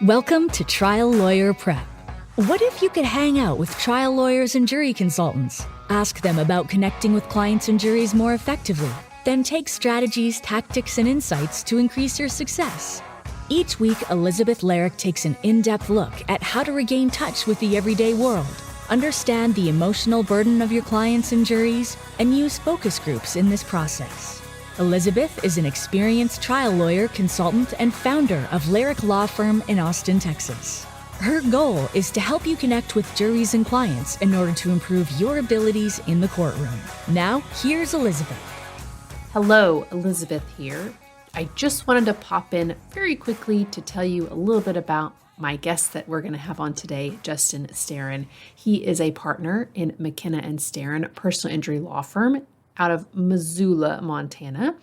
Welcome to Trial Lawyer Prep. What if you could hang out with trial lawyers and jury consultants? Ask them about connecting with clients and juries more effectively. Then take strategies, tactics, and insights to increase your success. Each week, Elizabeth Larrick takes an in-depth look at how to regain touch with the everyday world, understand the emotional burden of your clients and juries, and use focus groups in this process. Elizabeth is an experienced trial lawyer, consultant, and founder of Larrick Law Firm in Austin, Texas. Her goal is to help you connect with juries and clients in order to improve your abilities in the courtroom. Now, here's Elizabeth. Hello, Elizabeth here. I just wanted to pop in very quickly to tell you a little bit about my guest that we're going to have on today, Justin Starin. He is a partner in McKenna and Starin personal injury law firm out of Missoula, Montana.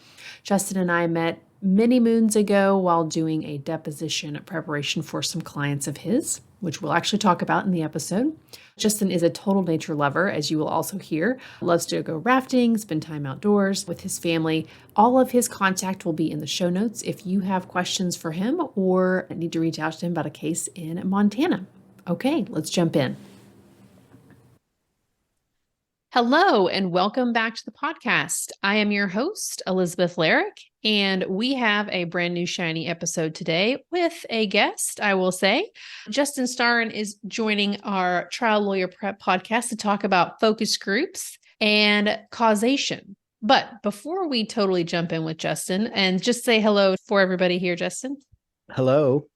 Justin and I met many moons ago while doing a deposition preparation for some clients of his, which we'll actually talk about in the episode. Justin is a total nature lover, as you will also hear. Loves to go rafting, spend time outdoors with his family. All of his contact will be in the show notes if you have questions for him or need to reach out to him about a case in Montana. Okay, let's jump in. Hello, and welcome back to the podcast. I am your host, Elizabeth Larrick, and we have a brand new shiny episode today with a guest, I will say. Justin Starin is joining our Trial Lawyer Prep podcast to talk about focus groups and causation. But before we totally jump in with Justin, and just say hello for everybody here, Justin. Hello.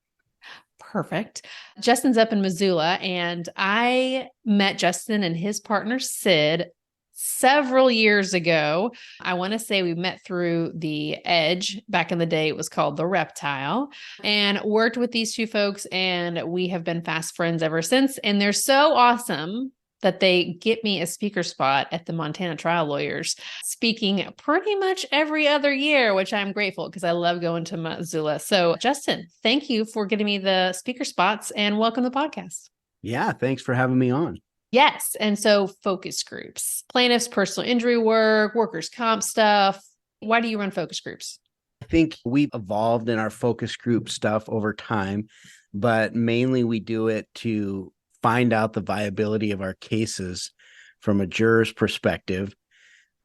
Perfect. Justin's up in Missoula, and I met Justin and his partner, Sid, several years ago. I want to say we met through the Edge. Back in the day, it was called the Reptile, and worked with these two folks, and we have been fast friends ever since. And they're so awesome that they get me a speaker spot at the Montana Trial Lawyers, speaking pretty much every other year, which I'm grateful because I love going to Missoula. So Justin, thank you for getting me the speaker spots and welcome to the podcast. Yeah, thanks for having me on. Yes. And so focus groups, plaintiffs, personal injury work, workers' comp stuff. Why do you run focus groups? I think we've evolved in our focus group stuff over time, but mainly we do it to find out the viability of our cases from a juror's perspective.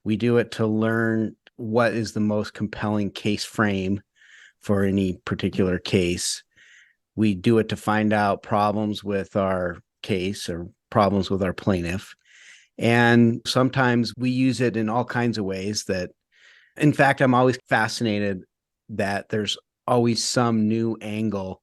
We do it to learn what is the most compelling case frame for any particular case. We do it to find out problems with our case or problems with our plaintiff. And sometimes we use it in all kinds of ways that, in fact, I'm always fascinated that there's always some new angle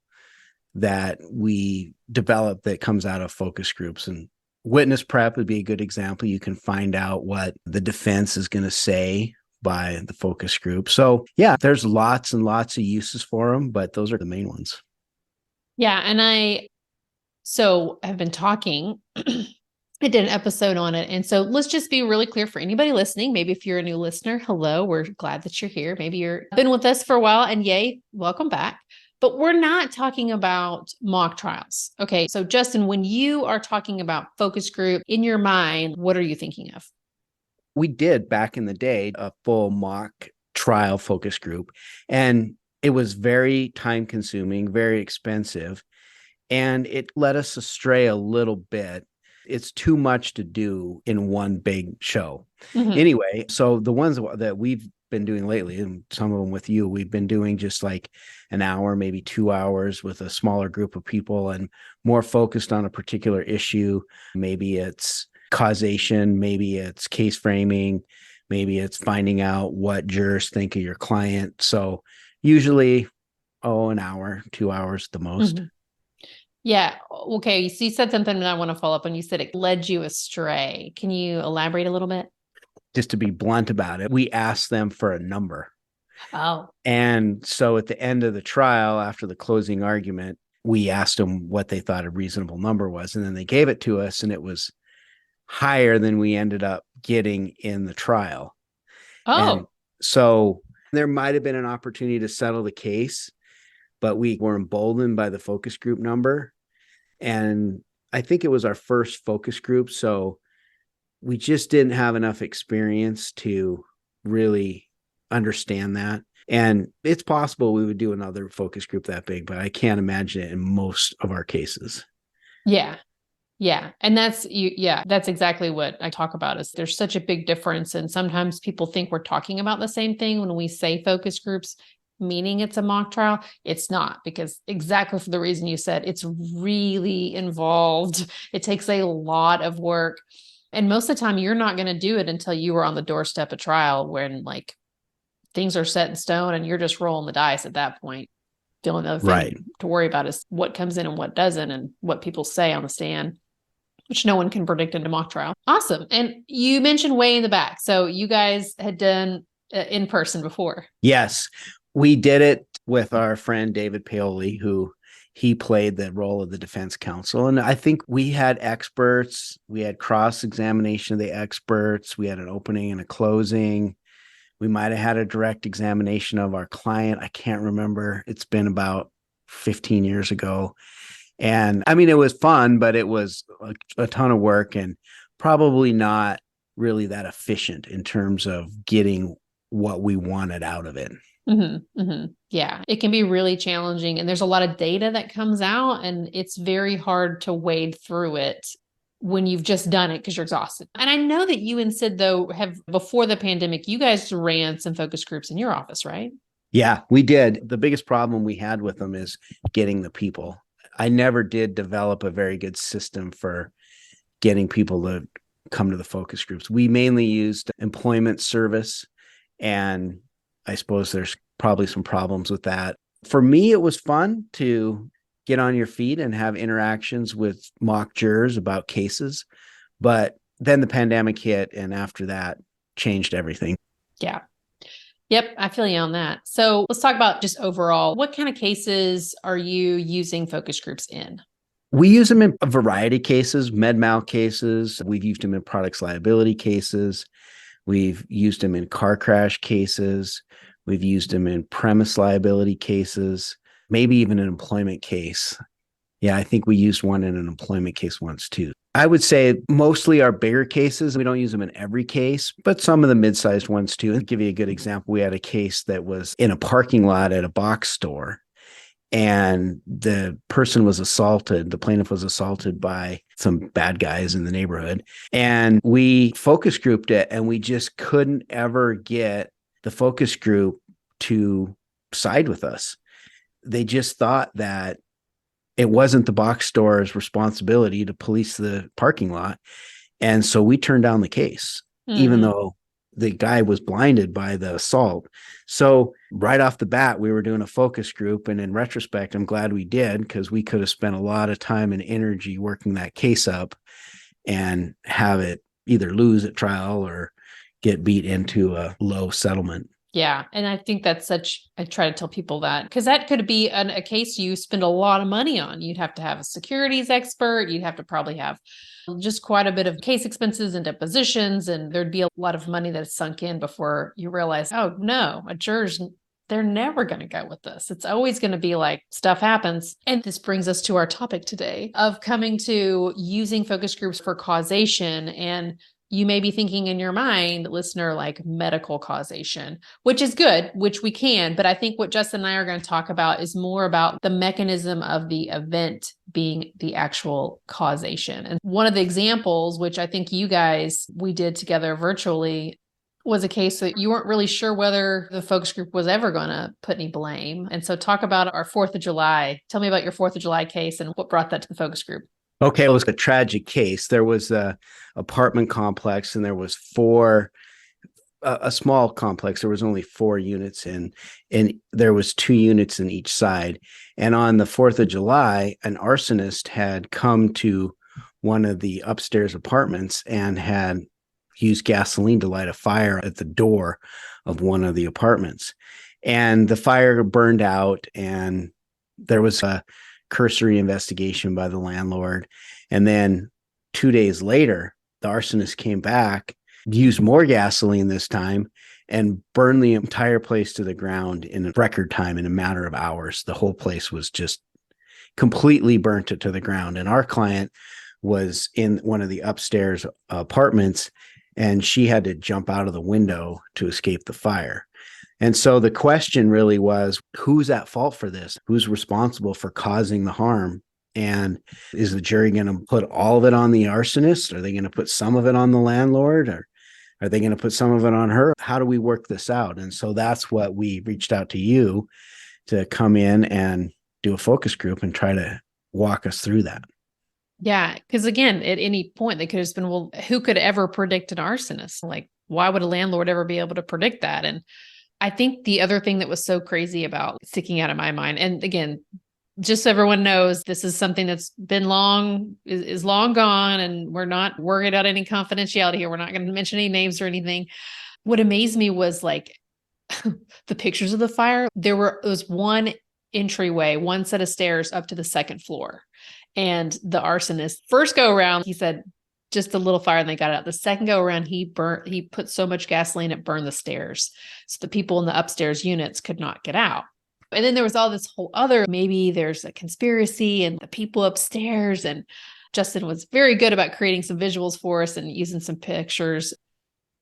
that we develop that comes out of focus groups. And witness prep would be a good example. You can find out what the defense is going to say by the focus group. So yeah, there's lots and lots of uses for them, but those are the main ones. Yeah. And I have been talking, I did an episode on it. And so let's just be really clear for anybody listening. Maybe if you're a new listener, hello, we're glad that you're here. Maybe you've been with us for a while and yay, welcome back. But we're not talking about mock trials. Okay. So Justin, when you are talking about focus group in your mind, what are you thinking of? We did back in the day a full mock trial focus group, and it was very time consuming, very expensive, and it led us astray a little bit. It's too much to do in one big show. Mm-hmm. Anyway, so the ones that we've been doing lately, and some of them with you, we've been doing just like an hour, maybe 2 hours with a smaller group of people and more focused on a particular issue. Maybe it's causation, maybe it's case framing, maybe it's finding out what jurors think of your client. So usually, an hour, 2 hours at the most. Mm-hmm. Yeah. Okay. So you said something that I want to follow up on. You said it led you astray. Can you elaborate a little bit? Just to be blunt about it, we asked them for a number. Oh. And so at the end of the trial, after the closing argument, we asked them what they thought a reasonable number was. And then they gave it to us, and it was higher than we ended up getting in the trial. Oh. And so there might have been an opportunity to settle the case, but we were emboldened by the focus group number. And I think it was our first focus group. So we just didn't have enough experience to really understand that. And it's possible we would do another focus group that big, but I can't imagine it in most of our cases. Yeah. Yeah. And that's exactly what I talk about is there's such a big difference. And sometimes people think we're talking about the same thing when we say focus groups, meaning it's a mock trial. It's not, because exactly for the reason you said, it's really involved. It takes a lot of work. And most of the time you're not going to do it until you are on the doorstep of trial when like things are set in stone and you're just rolling the dice at that point. The only other thing to worry about is what comes in and what doesn't and what people say on the stand, which no one can predict in a mock trial. Awesome. And you mentioned way in the back. So you guys had done in person before. Yes, we did it with our friend David Paoli, who he played the role of the defense counsel. And I think we had experts, we had cross-examination of the experts, we had an opening and a closing. We might have had a direct examination of our client. I can't remember. It's been about 15 years ago. And I mean, it was fun, but it was a ton of work and probably not really that efficient in terms of getting what we wanted out of it. Mm-hmm, mm-hmm. Yeah, it can be really challenging. And there's a lot of data that comes out and it's very hard to wade through it when you've just done it because you're exhausted. And I know that you and Sid, though, have before the pandemic, you guys ran some focus groups in your office, right? Yeah, we did. The biggest problem we had with them is getting the people. I never did develop a very good system for getting people to come to the focus groups. We mainly used employment service, and I suppose there's probably some problems with that. For me, it was fun to get on your feet and have interactions with mock jurors about cases. But then the pandemic hit, and after that, changed everything. Yeah. Yep, I feel you on that. So let's talk about just overall, what kind of cases are you using focus groups in? We use them in a variety of cases, med mal cases. We've used them in products liability cases. We've used them in car crash cases. We've used them in premise liability cases, maybe even an employment case. Yeah, I think we used one in an employment case once too. I would say mostly our bigger cases. We don't use them in every case, but some of the mid-sized ones too. I'll give you a good example. We had a case that was in a parking lot at a box store, and the person was assaulted. The plaintiff was assaulted by some bad guys in the neighborhood. And we focus grouped it, and we just couldn't ever get the focus group to side with us. They just thought that it wasn't the box store's responsibility to police the parking lot. And so we turned down the case, even though the guy was blinded by the assault. So right off the bat, we were doing a focus group. And in retrospect, I'm glad we did, because we could have spent a lot of time and energy working that case up and have it either lose at trial or get beat into a low settlement. Yeah. And I think that's I try to tell people that because that could be a case you spend a lot of money on. You'd have to have a securities expert. You'd have to probably have just quite a bit of case expenses and depositions. And there'd be a lot of money that's sunk in before you realize, oh no, a juror's, they're never going to go with this. It's always going to be like stuff happens. And this brings us to our topic today of coming to using focus groups for causation. And you may be thinking in your mind, listener, like medical causation, which is good, which we can. But I think what Justin and I are going to talk about is more about the mechanism of the event being the actual causation. And one of the examples, which I think we did together virtually, was a case that you weren't really sure whether the focus group was ever going to put any blame. And so talk about our 4th of July. Tell me about your 4th of July case and what brought that to the focus group. Okay, it was a tragic case. There was a apartment complex, and there was a small complex. There was only 4 units in, and there was 2 units in each side. And on the 4th of July, an arsonist had come to one of the upstairs apartments and had used gasoline to light a fire at the door of one of the apartments. And the fire burned out, and there was a cursory investigation by the landlord. And then 2 days later, the arsonist came back, used more gasoline this time, and burned the entire place to the ground in record time, in a matter of hours. The whole place was just completely burnt it to the ground. And our client was in one of the upstairs apartments, and she had to jump out of the window to escape the fire. And so the question really was, who's at fault for this? Who's responsible for causing the harm? And is the jury going to put all of it on the arsonist? Are they going to put some of it on the landlord? Or are they going to put some of it on her? How do we work this out? And so that's what we reached out to you to come in and do a focus group and try to walk us through that. Yeah. Because again, at any point, they could have just been, well, who could ever predict an arsonist? Like, why would a landlord ever be able to predict that? And I think the other thing that was so crazy about sticking out of my mind, and again, just so everyone knows, this is something that's been is long gone, and we're not worried about any confidentiality here. We're not going to mention any names or anything. What amazed me was like the pictures of the fire. There was one entryway, one set of stairs up to the second floor. And the arsonist, first go around, he said, just a little fire and they got it out. The second go around, he put so much gasoline, it burned the stairs. So the people in the upstairs units could not get out. And then there was all this whole other, maybe there's a conspiracy and the people upstairs. And Justin was very good about creating some visuals for us and using some pictures.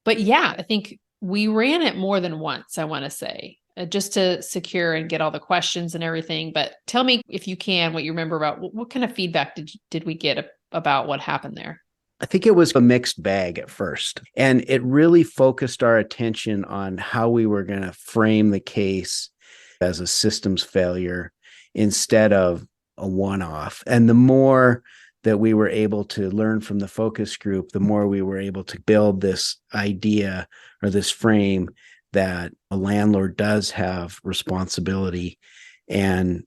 But yeah, I think we ran it more than once, I want to say, just to secure and get all the questions and everything. But tell me, if you can, what you remember about what kind of feedback did we get about what happened there? I think it was a mixed bag at first, and it really focused our attention on how we were going to frame the case as a systems failure instead of a one-off. And the more that we were able to learn from the focus group, the more we were able to build this idea or this frame that a landlord does have responsibility. And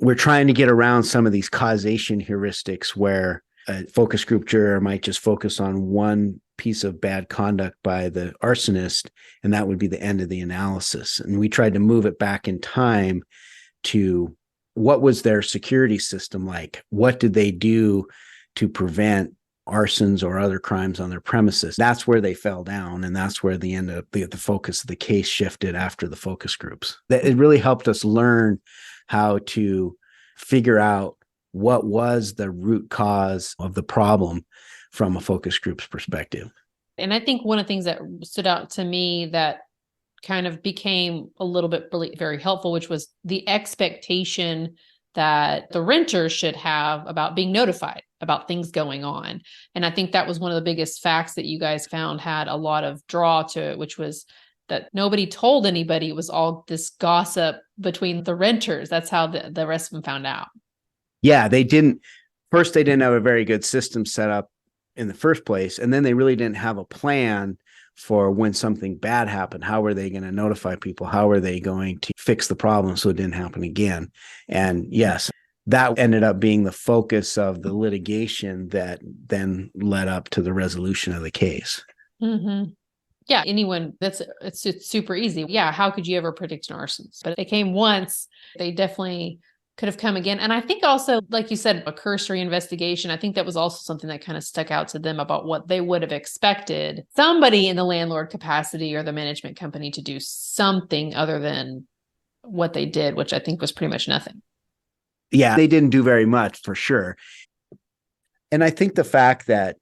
we're trying to get around some of these causation heuristics where a focus group juror might just focus on one piece of bad conduct by the arsonist, and that would be the end of the analysis. And we tried to move it back in time to what was their security system like? What did they do to prevent arsons or other crimes on their premises? That's where they fell down, and that's where the focus of the case shifted after the focus groups. It really helped us learn how to figure out what was the root cause of the problem from a focus group's perspective. And I think one of the things that stood out to me that kind of became a little bit really very helpful, which was the expectation that the renter should have about being notified about things going on. And I think that was one of the biggest facts that you guys found had a lot of draw to it, which was that nobody told anybody. It was all this gossip between the renters. That's how the rest of them found out. Yeah, they didn't have a very good system set up in the first place. And then they really didn't have a plan for when something bad happened. How were they going to notify people? How were they going to fix the problem so it didn't happen again? And yes, that ended up being the focus of the litigation that then led up to the resolution of the case. Mm-hmm. Yeah, it's super easy. Yeah, how could you ever predict an arsonist? But they came once, they definitely could have come again. And I think also, like you said, a cursory investigation, I think that was also something that kind of stuck out to them about what they would have expected somebody in the landlord capacity or the management company to do something other than what they did, which I think was pretty much nothing. Yeah, they didn't do very much for sure. And I think the fact that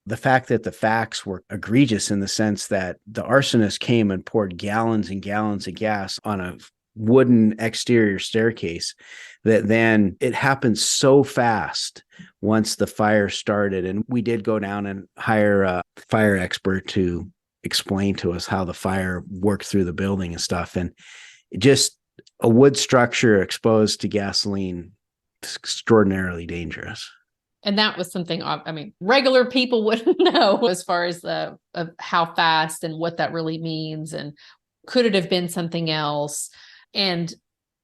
the facts were egregious in the sense that the arsonist came and poured gallons and gallons of gas on a wooden exterior staircase, that then it happened so fast once the fire started. And we did go down and hire a fire expert to explain to us how the fire worked through the building and stuff. And just a wood structure exposed to gasoline is extraordinarily dangerous. And that was something, I mean, regular people wouldn't know as far as of how fast and what that really means. And could it have been something else? And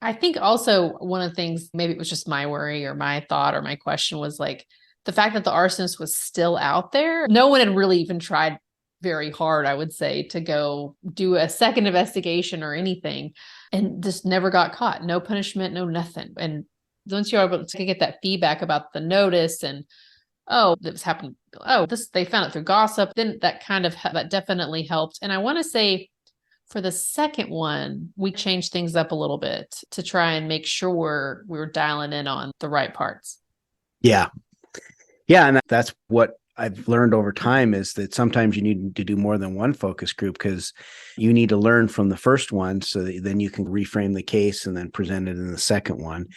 I think also one of the things, maybe it was just my worry or my thought or my question, was like the fact that the arsonist was still out there. No one had really even tried very hard, I would say, to go do a second investigation or anything, and just never got caught. No punishment, no nothing. And once you're able to get that feedback about the notice and, oh, this happened. Oh, they found it through gossip. Then that definitely helped. And I want to say, for the second one, we changed things up a little bit to try and make sure we were dialing in on the right parts. Yeah. Yeah. And that's what I've learned over time is that sometimes you need to do more than one focus group because you need to learn from the first one so that then you can reframe the case and then present it in the second one.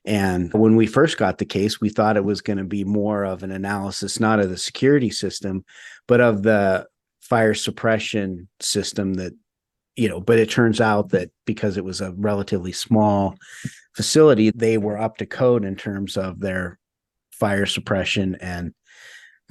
And when we first got the case, we thought it was going to be more of an analysis, not of the security system, but of the fire suppression system that, but it turns out that because it was a relatively small facility, they were up to code in terms of their fire suppression and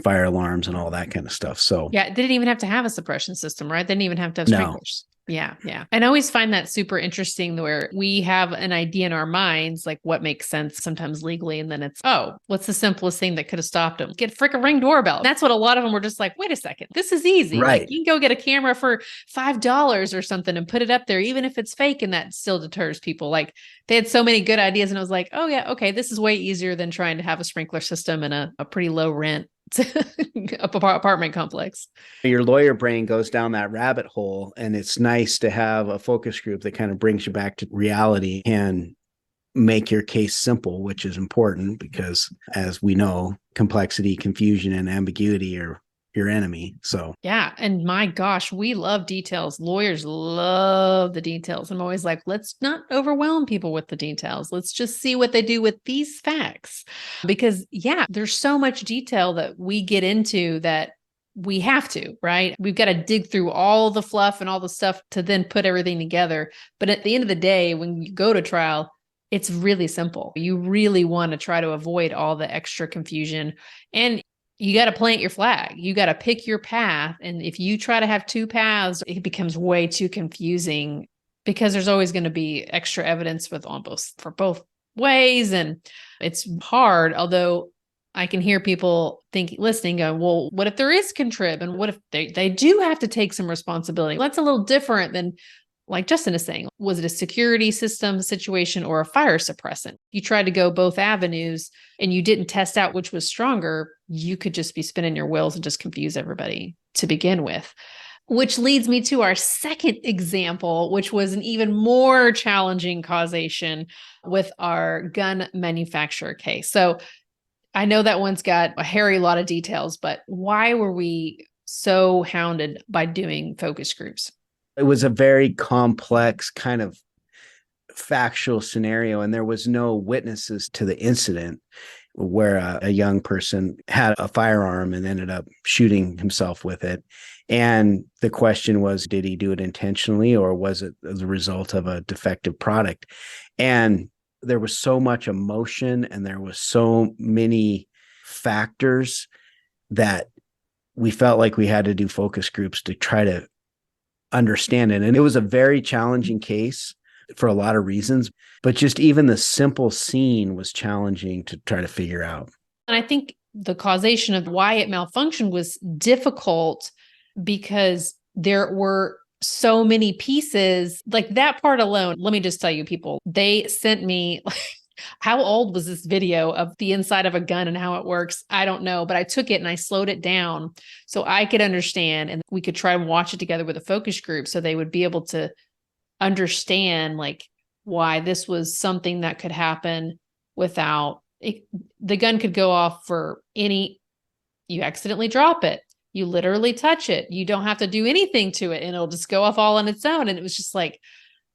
fire alarms and all that kind of stuff. So yeah, it didn't even have to have a suppression system, right? They didn't even have to have No. sprinklers. Yeah. And I always find that super interesting where we have an idea in our minds, like what makes sense sometimes legally. And then it's, oh, what's the simplest thing that could have stopped them? Get a freaking Ring doorbell. That's what a lot of them were just like, wait a second, this is easy. Right. Like you can go get a camera for $5 or something and put it up there, even if it's fake. And that still deters people. Like they had so many good ideas. And I was like, oh yeah, okay, this is way easier than trying to have a sprinkler system and a pretty low rent apartment complex. Your lawyer brain goes down that rabbit hole, and it's nice to have a focus group that kind of brings you back to reality and make your case simple, which is important because, as we know, complexity, confusion, and ambiguity are your enemy. So yeah. And my gosh, we love details. Lawyers love the details. I'm always like, let's not overwhelm people with the details. Let's just see what they do with these facts. Because yeah, there's so much detail that we get into that we have to, right? We've got to dig through all the fluff and all the stuff to then put everything together. But at the end of the day, when you go to trial, it's really simple. You really want to try to avoid all the extra confusion, and you got to plant your flag. You got to pick your path. And if you try to have two paths, it becomes way too confusing because there's always going to be extra evidence for both ways. And it's hard, although I can hear people listening, going, well, what if there is contrib? And what if they do have to take some responsibility? That's a little different than, like Justin is saying, was it a security system situation or a fire suppressant? You tried to go both avenues and you didn't test out which was stronger, you could just be spinning your wheels and just confuse everybody to begin with. Which leads me to our second example, which was an even more challenging causation with our gun manufacturer case. So I know that one's got a hairy lot of details, but why were we so hounded by doing focus groups? it was a very complex kind of factual scenario, and there was no witnesses to the incident where a young person had a firearm and ended up shooting himself with it. And the question was, did he do it intentionally, or was it as a result of a defective product? And there was so much emotion and there was so many factors that we felt like we had to do focus groups to try to understand it. And it was a very challenging case for a lot of reasons, but just even the simple scene was challenging to try to figure out. And I think the causation of why it malfunctioned was difficult because there were so many pieces, like that part alone. Let me just tell you, people, they sent me, how old was this video of the inside of a gun and how it works? I don't know, but I took it and I slowed it down so I could understand, and we could try and watch it together with a focus group so they would be able to understand like why this was something that could happen without it. The gun could go off for you accidentally drop it, you literally touch it, you don't have to do anything to it, and it'll just go off all on its own. And it was just like,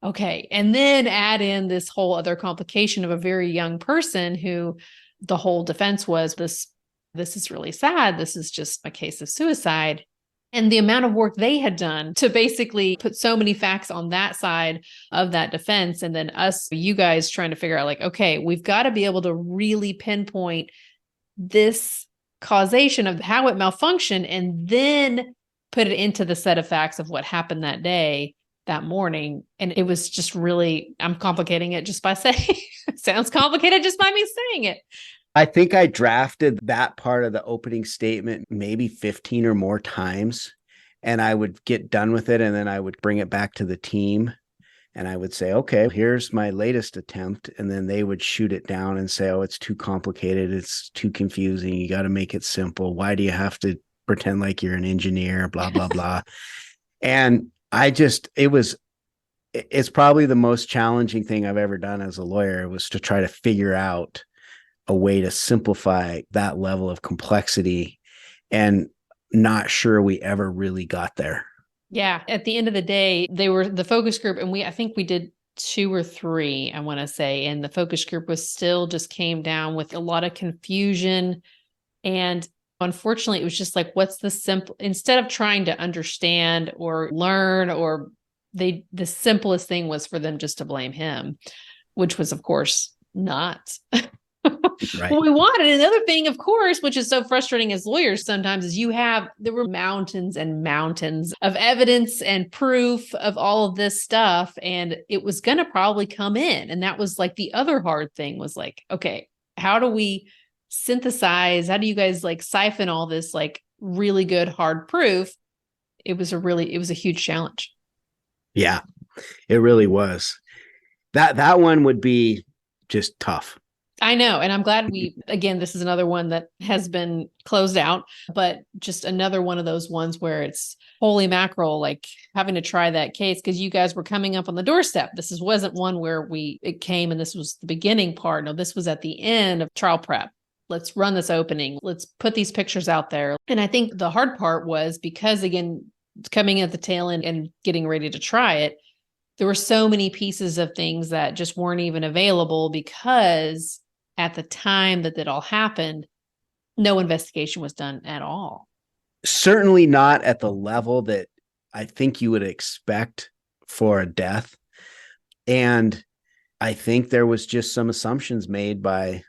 okay. And then add in this whole other complication of a very young person who the whole defense was this is really sad, this is just a case of suicide. And the amount of work they had done to basically put so many facts on that side of that defense. And then you guys trying to figure out like, okay, we've got to be able to really pinpoint this causation of how it malfunctioned and then put it into the set of facts of what happened that day, that morning. And it was just really, I'm complicating it just by saying, it sounds complicated just by me saying it. I think I drafted that part of the opening statement maybe 15 or more times, and I would get done with it. And then I would bring it back to the team and I would say, okay, here's my latest attempt. And then they would shoot it down and say, oh, it's too complicated. It's too confusing. You got to make it simple. Why do you have to pretend like you're an engineer, blah, blah, blah. And it's probably the most challenging thing I've ever done as a lawyer, was to try to figure out a way to simplify that level of complexity and not sure we ever really got there. Yeah. At the end of the day, they were the focus group, and I think we did 2 or 3, I want to say, and the focus group was still just came down with a lot of confusion. And unfortunately, it was just like, what's the simple, instead of trying to understand or learn, or the simplest thing was for them just to blame him, which was, of course, not Right. what we wanted. Another thing, of course, which is so frustrating as lawyers sometimes, is there were mountains and mountains of evidence and proof of all of this stuff. And it was going to probably come in. And that was like the other hard thing was like, okay, how do we synthesize? How do you guys like siphon all this like really good hard proof? It was a huge challenge. Yeah, it really was. That one would be just tough. I know. And I'm glad again, this is another one that has been closed out, but just another one of those ones where it's holy mackerel, like having to try that case because you guys were coming up on the doorstep. Wasn't one where it came and this was the beginning part. No, this was at the end of trial prep. Let's run this opening. Let's put these pictures out there. And I think the hard part was because, again, coming at the tail end and getting ready to try it, there were so many pieces of things that just weren't even available because at the time that all happened, no investigation was done at all. Certainly not at the level that I think you would expect for a death. And I think there was just some assumptions made by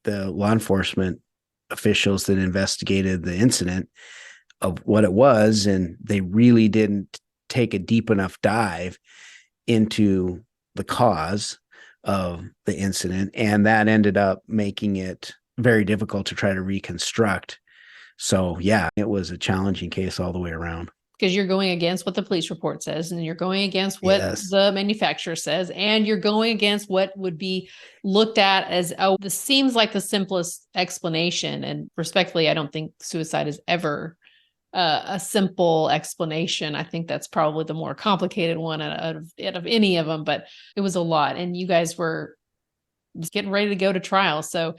the law enforcement officials that investigated the incident of what it was. And they really didn't take a deep enough dive into the cause of the incident. And that ended up making it very difficult to try to reconstruct. So yeah, it was a challenging case all the way around. Because you're going against what the police report says, and you're going against what the manufacturer says, and you're going against what would be looked at as, oh, this seems like the simplest explanation. And respectfully, I don't think suicide is ever a simple explanation. I think that's probably the more complicated one out of any of them, but it was a lot. And you guys were just getting ready to go to trial. So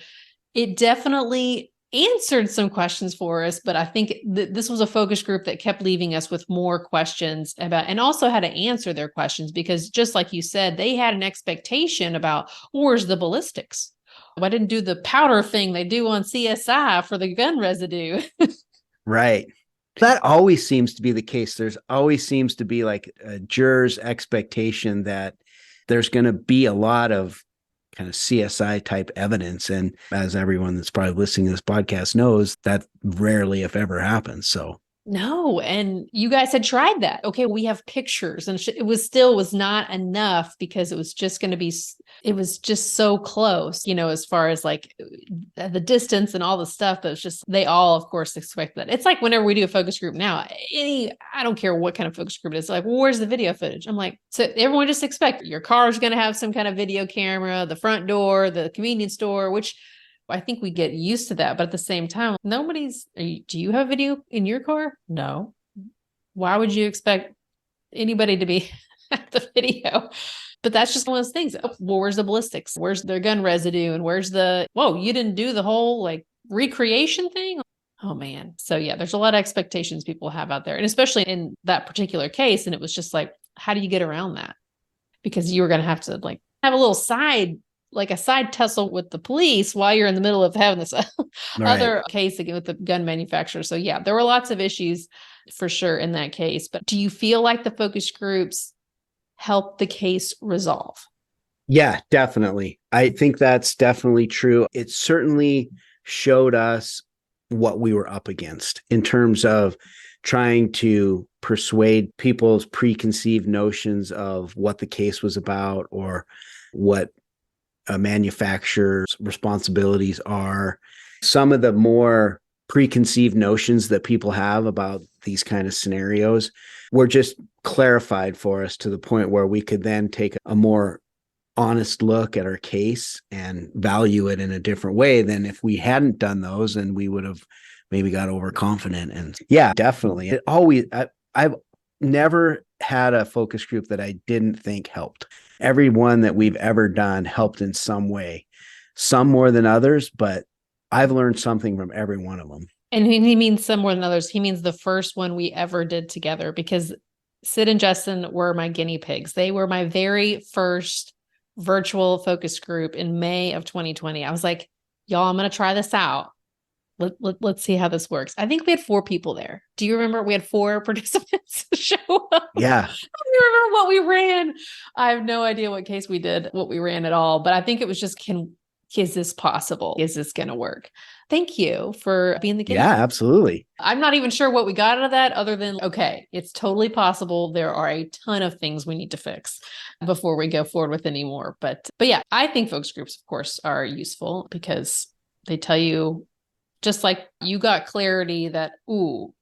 it definitely answered some questions for us, but I think this was a focus group that kept leaving us with more questions about, and also how to answer their questions, because just like you said, they had an expectation about, where's the ballistics? I didn't do the powder thing they do on CSI for the gun residue. Right. That always seems to be the case. There's always seems to be like a juror's expectation that there's going to be a lot of kind of CSI type evidence. And as everyone that's probably listening to this podcast knows, that rarely, if ever, happens. So no. And you guys had tried that. Okay, we have pictures, and it was not enough because it was just going to be, it was just so close, as far as like the distance and all the stuff. But it's just, they all, of course, expect that. It's like whenever we do a focus group now, I don't care what kind of focus group it is, like, well, where's the video footage? I'm like, so everyone just expect your car is going to have some kind of video camera, the front door, the convenience store, which I think we get used to that. But at the same time, do you have video in your car? No. Why would you expect anybody to be at the video? But that's just one of those things. Oh, well, where's the ballistics? Where's their gun residue? And you didn't do the whole like recreation thing? Oh man. So yeah, there's a lot of expectations people have out there. And especially in that particular case. And it was just like, how do you get around that? Because you were going to have to like have a little side tussle with the police while you're in the middle of having this other case again with the gun manufacturer. So yeah, there were lots of issues for sure in that case. But do you feel like the focus groups helped the case resolve? Yeah, definitely. I think that's definitely true. It certainly showed us what we were up against in terms of trying to persuade people's preconceived notions of what the case was about or what a manufacturer's responsibilities are. Some of the more preconceived notions that people have about these kind of scenarios were just clarified for us to the point where we could then take a more honest look at our case and value it in a different way than if we hadn't done those, and we would have maybe got overconfident. And yeah, definitely. I've never had a focus group that I didn't think helped. Every one that we've ever done helped in some way, some more than others, but I've learned something from every one of them. And he means some more than others. He means the first one we ever did together, because Sid and Justin were my guinea pigs. They were my very first virtual focus group in May of 2020. I was like, y'all, I'm going to try this out. Let's see how this works. I think we had 4 people there. Do you remember we had 4 participants show up? Yeah. Do you remember what we ran? I have no idea what case we did, what we ran at all, but I think it was just, is this possible? Is this going to work? Thank you for being the guinea pig. Yeah, absolutely. I'm not even sure what we got out of that other than, okay, it's totally possible. There are a ton of things we need to fix before we go forward with any more. But yeah, I think focus groups, of course, are useful because they tell you, just like you got clarity that, ooh,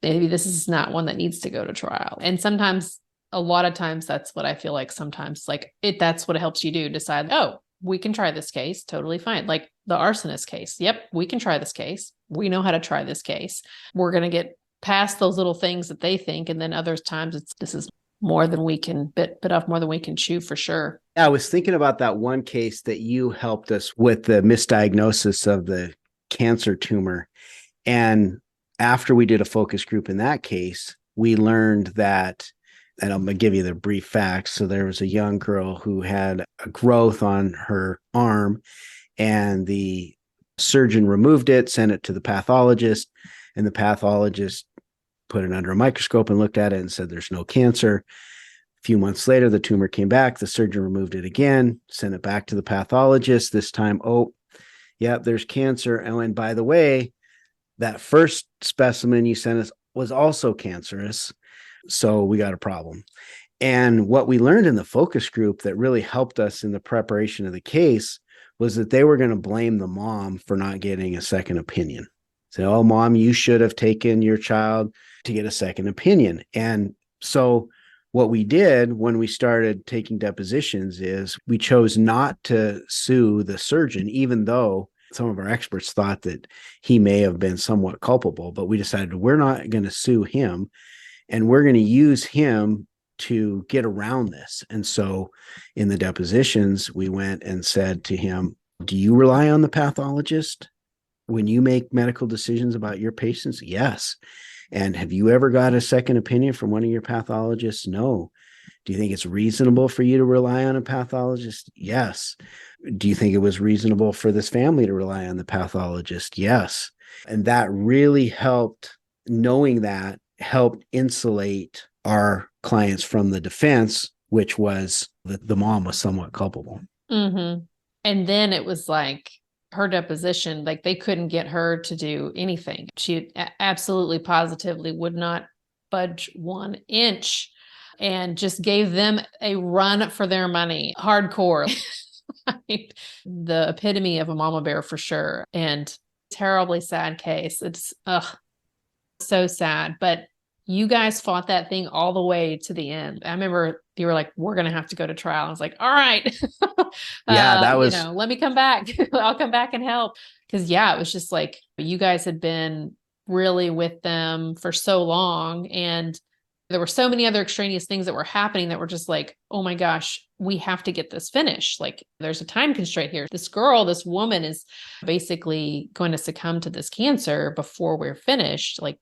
maybe this is not one that needs to go to trial. And sometimes, a lot of times, that's what I feel like sometimes, like that's what it helps you do, decide, oh, we can try this case. Totally fine. Like the arsonist case. Yep. We can try this case. We know how to try this case. We're going to get past those little things that they think. And then other times this is more than we can bit off, more than we can chew, for sure. I was thinking about that one case that you helped us with, the misdiagnosis of the cancer tumor. And after we did a focus group in that case, we learned that, and I'm going to give you the brief facts. So there was a young girl who had a growth on her arm, and the surgeon removed it, sent it to the pathologist, and the pathologist put it under a microscope and looked at it and said, there's no cancer. A few months later, the tumor came back. The surgeon removed it again, sent it back to the pathologist. This time, oh, yeah, there's cancer. And by the way, that first specimen you sent us was also cancerous. So we got a problem. And what we learned in the focus group that really helped us in the preparation of the case was that they were going to blame the mom for not getting a second opinion. Say, oh, mom, you should have taken your child to get a second opinion. And so what we did when we started taking depositions is we chose not to sue the surgeon, even though some of our experts thought that he may have been somewhat culpable, but we decided we're not going to sue him, and we're going to use him to get around this. And so in the depositions, we went and said to him, do you rely on the pathologist when you make medical decisions about your patients? Yes. And have you ever got a second opinion from one of your pathologists? No. Do you think it's reasonable for you to rely on a pathologist? Yes. Do you think it was reasonable for this family to rely on the pathologist? Yes. And that really helped. Knowing that helped insulate our clients from the defense, which was that the mom was somewhat culpable. Mm-hmm. And then it was like her deposition, like they couldn't get her to do anything. She absolutely positively would not budge 1 inch and just gave them a run for their money. Hardcore. Right? The epitome of a mama bear for sure. And terribly sad case. It's so sad. But you guys fought that thing all the way to the end. I remember you were like, we're going to have to go to trial. I was like, all right. Yeah, that was, let me come back. I'll come back and help. Cause yeah, it was just like, you guys had been really with them for so long. And there were so many other extraneous things that were happening that were just like, oh my gosh, we have to get this finished. Like there's a time constraint here. This woman is basically going to succumb to this cancer before we're finished. Like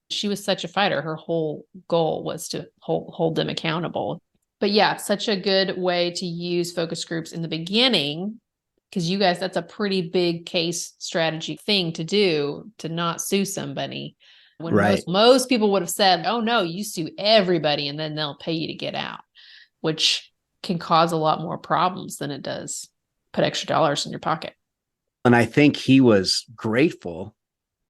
she was such a fighter. Her whole goal was to hold them accountable. But yeah, such a good way to use focus groups in the beginning, because you guys, that's a pretty big case strategy thing to do, to not sue somebody. When right. most people would have said, oh no, you sue everybody and then they'll pay you to get out, which can cause a lot more problems than it does put extra dollars in your pocket. And I think he was grateful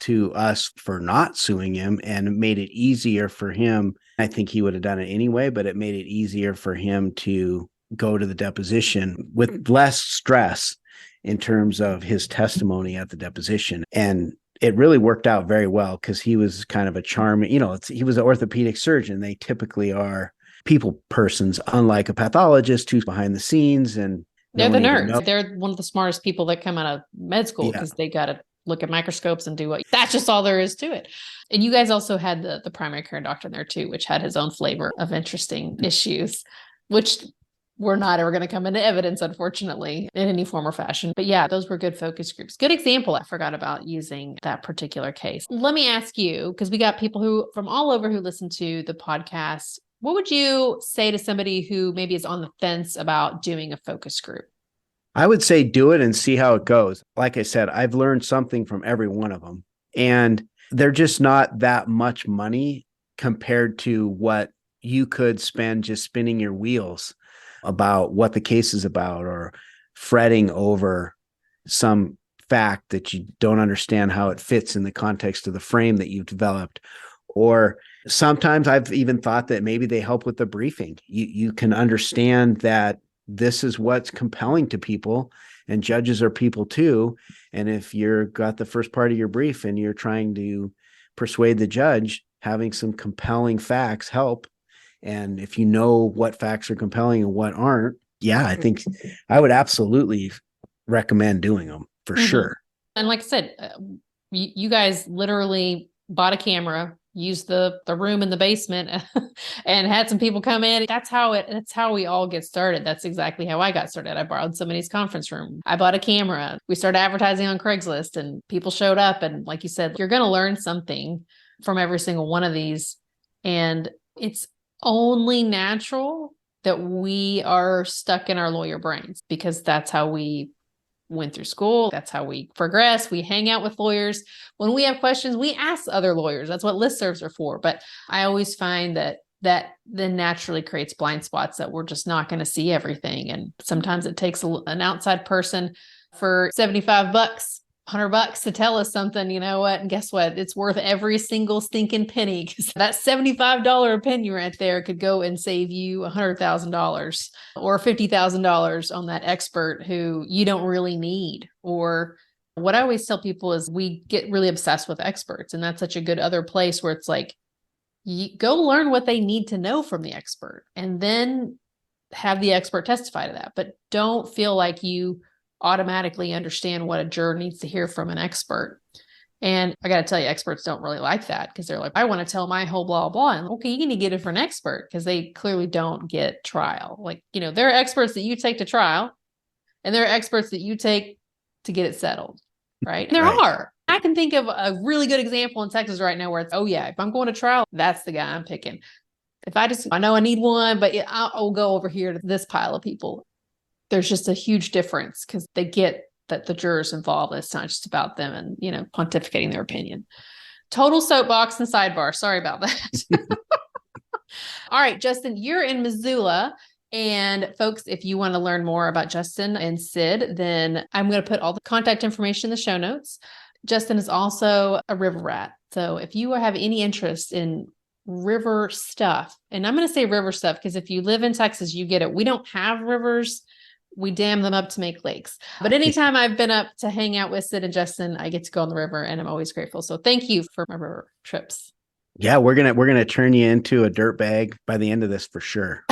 to us for not suing him, and it made it easier for him. I think he would have done it anyway, but it made it easier for him to go to the deposition with less stress in terms of his testimony at the deposition. And it really worked out very well because he was kind of a charming, he was an orthopedic surgeon. They typically are people persons, unlike a pathologist who's behind the scenes. And they're the nerds. They're one of the smartest people that come out of med school because they got to look at microscopes and that's just all there is to it. And you guys also had the primary care doctor in there too, which had his own flavor of interesting issues, which were not ever going to come into evidence, unfortunately, in any form or fashion. But yeah, those were good focus groups. Good example. I forgot about using that particular case. Let me ask you, because we got people who from all over who listen to the podcast. What would you say to somebody who maybe is on the fence about doing a focus group? I would say do it and see how it goes. Like I said, I've learned something from every one of them, and they're just not that much money compared to what you could spend just spinning your wheels about what the case is about, or fretting over some fact that you don't understand how it fits in the context of the frame that you've developed. Or sometimes I've even thought that maybe they help with the briefing. You can understand that this is what's compelling to people, and judges are people too. And if you're got the first part of your brief and you're trying to persuade the judge, having some compelling facts help. And if you know what facts are compelling and what aren't, yeah, I think I would absolutely recommend doing them for sure. And like I said, you guys literally bought a camera, used the room in the basement and had some people come in. That's how we all get started. That's exactly how I got started. I borrowed somebody's conference room. I bought a camera. We started advertising on Craigslist and people showed up. And like you said, you're going to learn something from every single one of these. And it's only natural that we are stuck in our lawyer brains, because that's how we went through school. That's how we progress. We hang out with lawyers. When we have questions, we ask other lawyers. That's what listservs are for. But I always find that then naturally creates blind spots, that we're just not going to see everything. And sometimes it takes an outside person for $75, $100 to tell us something, you know what? And guess what? It's worth every single stinking penny, because that $75 opinion right there could go and save you $100,000 or $50,000 on that expert who you don't really need. Or what I always tell people is we get really obsessed with experts, and that's such a good other place where it's like, you go learn what they need to know from the expert and then have the expert testify to that. But don't feel like you automatically understand what a juror needs to hear from an expert. And I got to tell you, experts don't really like that, because they're like, I want to tell my whole blah, blah. And okay, you need to get a different expert, because they clearly don't get trial. Like, there are experts that you take to trial, and there are experts that you take to get it settled, right? And there are. I can think of a really good example in Texas right now where it's, oh yeah, if I'm going to trial, that's the guy I'm picking. If I know I need one, but I'll go over here to this pile of people. There's just a huge difference, because they get that the jurors involved. It's not just about them and, pontificating their opinion. Total soapbox and sidebar. Sorry about that. All right, Justin, you're in Missoula. And folks, if you want to learn more about Justin and Sid, then I'm going to put all the contact information in the show notes. Justin is also a river rat. So if you have any interest in river stuff, and I'm going to say river stuff because if you live in Texas, you get it. We don't have rivers. We dam them up to make lakes. But anytime I've been up to hang out with Sid and Justin, I get to go on the river, and I'm always grateful. So thank you for my river trips. Yeah, we're gonna turn you into a dirt bag by the end of this for sure.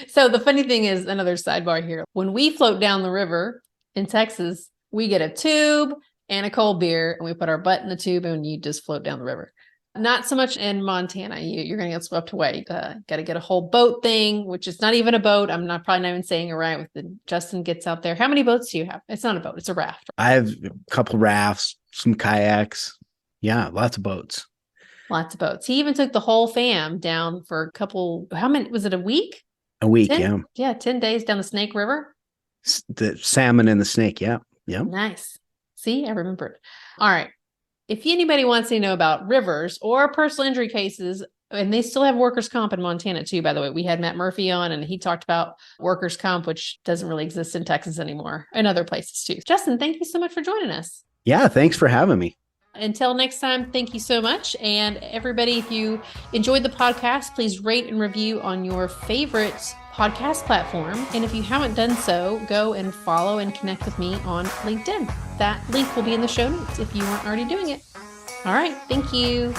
So the funny thing is, another sidebar here, when we float down the river in Texas, we get a tube and a cold beer, and we put our butt in the tube, and you just float down the river. Not so much in Montana. You're going to get swept away. Got to get a whole boat thing, which is not even a boat. I'm probably not even saying it right. Justin gets out there. How many boats do you have? It's not a boat. It's a raft. I have a couple rafts, some kayaks. Yeah, lots of boats. Lots of boats. He even took the whole fam down for a couple. How many? Was it a week? A week, 10? yeah. Yeah, 10 days down the Snake River. The salmon and the snake, yeah. Yeah. Nice. See, I remembered. All right. If anybody wants to know about rivers or personal injury cases, and they still have workers' comp in Montana too, by the way. We had Matt Murphy on, and he talked about workers' comp, which doesn't really exist in Texas anymore, and other places too. Justin, thank you so much for joining us. Yeah, thanks for having me. Until next time, thank you so much. And everybody, if you enjoyed the podcast, please rate and review on your favorite podcast platform. And if you haven't done so, go and follow and connect with me on LinkedIn. That link will be in the show notes if you weren't already doing it. All right. Thank you.